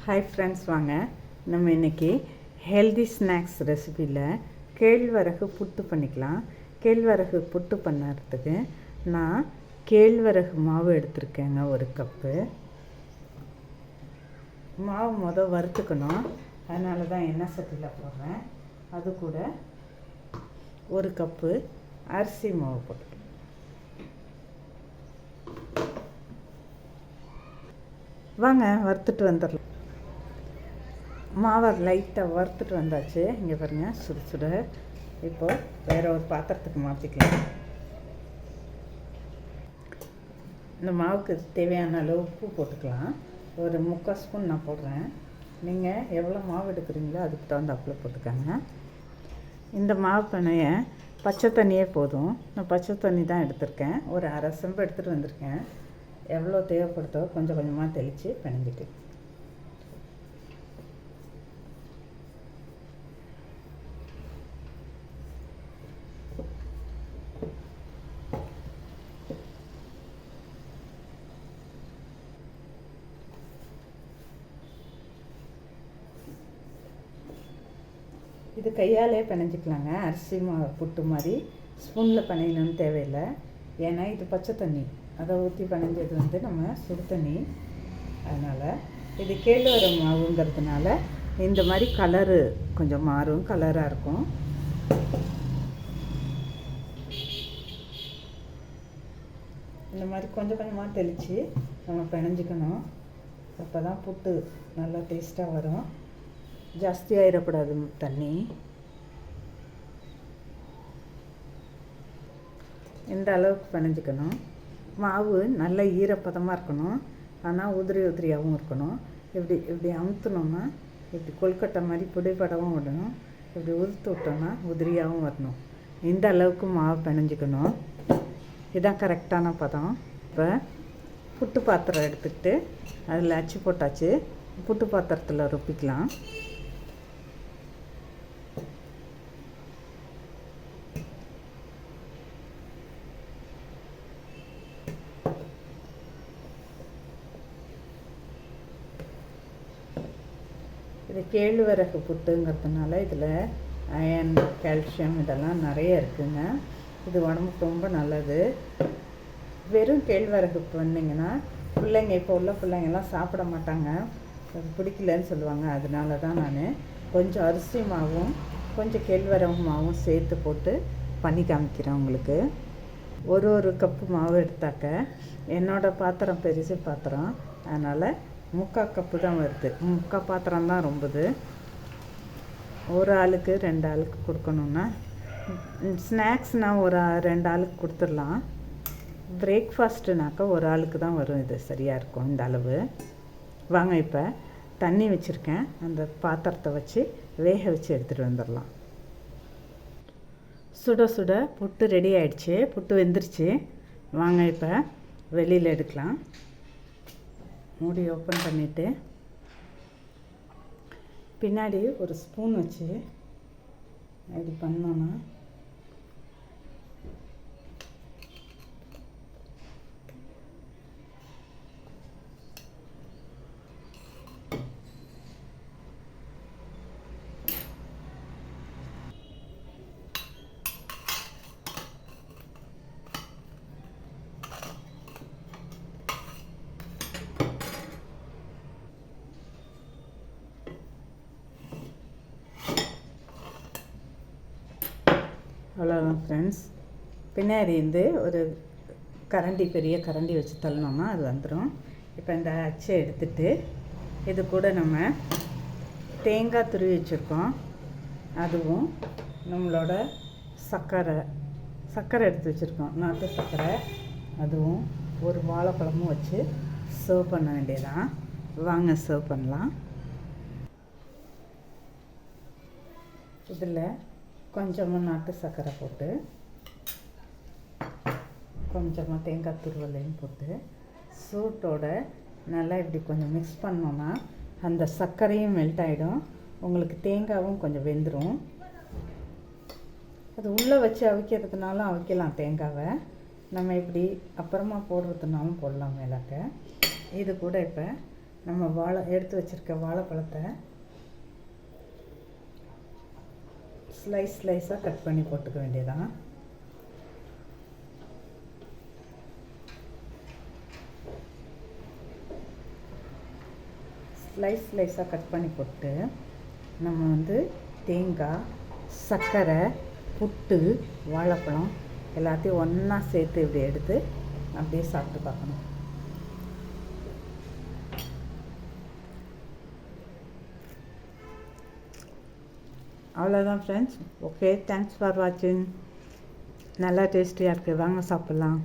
Hi friends, வாங்க நம்ம இன்றைக்கி ஹெல்தி ஸ்நாக்ஸ் ரெசிபியில் கேழ்வரகு புட்டு பண்ணிக்கலாம். கேழ்வரகு புட்டு பண்ணுறதுக்கு நான் கேழ்வரகு மாவு எடுத்திருக்கேங்க. ஒரு கப்பு மாவு வறுத்துக்கணும். அதனால தான் எண்ணெய் சட்டியில் போடுறேன். அது கூட ஒரு கப்பு அரிசி மாவு போட்டுக்கலாம். வாங்க வறுத்துட்டு வந்துடலாம். மாவை லைட்டாக வறுத்துட்டு வந்தாச்சு. இங்கே பாருங்கள், சுட சுட. இப்போ வேறு ஒரு பாத்திரத்துக்கு மாற்றிக்கலாம். இந்த மாவுக்கு தேவையான அளவு உப்பு போட்டுக்கலாம். ஒரு 3/4 ஸ்பூன் நான் போடுறேன். நீங்கள் எவ்வளோ மாவு எடுக்கிறீங்களோ அதுக்கு தகுந்தாப்பில் போட்டுக்கோங்க. இந்த மாவு பிணைய பச்சை தண்ணியே போதும். நான் பச்சை தண்ணி தான் எடுத்திருக்கேன். ஒரு அரை செம்பு எடுத்துகிட்டு வந்திருக்கேன். எவ்வளோ தேவைப்படுதோ கொஞ்சம் கொஞ்சமாக தெளித்து பிணைஞ்சிட்டு இது கையாலே பிணைஞ்சிக்கலாங்க. அரிசி புட்டு மாதிரி ஸ்பூனில் பிணையணும்னு தேவையில்லை. ஏன்னா இது பச்சை தண்ணி, அதை ஊற்றி பிணைஞ்சது நம்ம சுடு தண்ணி. அதனால் இது கேழ்வரகு மாவுங்கிறதுனால இந்த மாதிரி கலரு கொஞ்சம் மாறும், கலராக இருக்கும். இந்த மாதிரி கொஞ்சம் கொஞ்சமாக தெளித்து நம்ம பிணைஞ்சிக்கணும். அப்போ தான் புட்டு நல்லா டேஸ்ட்டாக வரும். ஜாஸ்தி ஆயிடக்கூடாது தண்ணி. இந்த அளவுக்கு பிணைஞ்சிக்கணும். மாவு நல்ல ஈரப்பதமாக இருக்கணும். ஆனால் உதிரியாகவும் இருக்கணும். இப்படி அமுத்துனோம்னா இப்படி கொழுக்கட்டை மாதிரி பிடிபடவும் விடணும். இப்படி உதுத்து விட்டோம்னா உதிரியாகவும் வரணும். இந்த அளவுக்கு மாவு பிணைஞ்சிக்கணும். இதுதான் கரெக்டான பதம். இப்போ புட்டு பாத்திரம் எடுத்துக்கிட்டு அதில் அச்சு போட்டாச்சு. புட்டு பாத்திரத்தில் ரொப்பிக்கலாம். இது கேழ்வரகு புட்டுங்கிறதுனால இதில் அயன், கால்சியம் இதெல்லாம் நிறைய இருக்குங்க. இது உடம்புக்கு ரொம்ப நல்லது. வெறும் கேழ்வரகு பண்ணிங்கன்னா பிள்ளைங்க, இப்போ உள்ள பிள்ளைங்கள்லாம் சாப்பிட மாட்டாங்க, அது பிடிக்கலன்னு சொல்லுவாங்க. அதனால தான் நான் கொஞ்சம் அரிசி மாவும் கொஞ்சம் கேழ்வரகு மாவும் சேர்த்து போட்டு பண்ணி காமிக்கிறேன் உங்களுக்கு. ஒரு கப்பு மாவு எடுத்தாக்க என்னோடய பாத்திரம் பெருசு பாத்திரம், அதனால் 3/4 கப்பு தான் வருது. 3/4 பாத்திரம் தான் ரொம்பது. ஒரு ஆளுக்கு 2 ஆளுக்கு கொடுக்கணுன்னா ஸ்நாக்ஸ்னால் ஒரு 2 ஆளுக்கு கொடுத்துடலாம். பிரேக்ஃபாஸ்ட்டுனாக்கா ஒரு ஆளுக்கு தான் வரும். இது சரியாக இருக்கும் இந்த அளவு. வாங்க இப்போ தண்ணி வச்சுருக்கேன். அந்த பாத்திரத்தை வச்சு வேக வச்சு எடுத்துகிட்டு வந்துடலாம். சுட சுட புட்டு ரெடி ஆகிடுச்சு. புட்டு வெந்துருச்சு. வாங்க இப்போ வெளியில் எடுக்கலாம். மூடி ஓப்பன் பண்ணிவிட்டு பின்னாடி ஒரு ஸ்பூன் வச்சு இப்படி பண்ணோன்னா அவ்வளோதான் ஃப்ரெண்ட்ஸ். பின்னாடி ஒரு கரண்டி, பெரிய கரண்டி வச்சு தள்ளணும்னா அது வந்துடும். இப்போ இந்த அச்சை எடுத்துட்டு இது கூட நம்ம தேங்காய் துருவி வச்சுருக்கோம். அதுவும் நம்மளோட சர்க்கரை எடுத்து வச்சுருக்கோம், நாட்டு சர்க்கரை. அதுவும் ஒரு வாழைப்பழமும் வச்சு சர்வ் பண்ண வேண்டியதான். வாங்க சர்வ் பண்ணலாம். இதில் கொஞ்சமாக நாட்டு சர்க்கரை போட்டு கொஞ்சமாக தேங்காய் துருவலையும் போட்டு சூட்டோட நல்லா இப்படி கொஞ்சம் மிக்ஸ் பண்ணோன்னா அந்த சர்க்கரையும் மெல்ட் ஆகிடும். உங்களுக்கு தேங்காயும் கொஞ்சம் வெந்துடும். அது உள்ளே வச்சு அவிக்கிறதுனாலும் அவிக்கலாம் தேங்காவை. நம்ம இப்படி அப்புறமா போடுறதுனாலும் போடலாம் மேலாக்க. இது கூட இப்போ நம்ம எடுத்து வச்சுருக்க வாழைப்பழத்தை ஸ்லைஸாக கட் பண்ணி போட்டுக்க வேண்டியதான். ஸ்லைஸாக கட் பண்ணி போட்டு நம்ம தேங்காய், சர்க்கரை, புட்டு, வாழைப்பழம் எல்லாத்தையும் ஒன்றா சேர்த்து இப்படி எடுத்து அப்படியே சாப்பிட்டு பார்க்கணும். அவ்வளோதான் ஃப்ரெண்ட்ஸ். ஓகே, தேங்க்ஸ் ஃபார் வாட்சிங். நல்லா டேஸ்டியாக இருக்குது, வாங்க சாப்பிட்லாம்.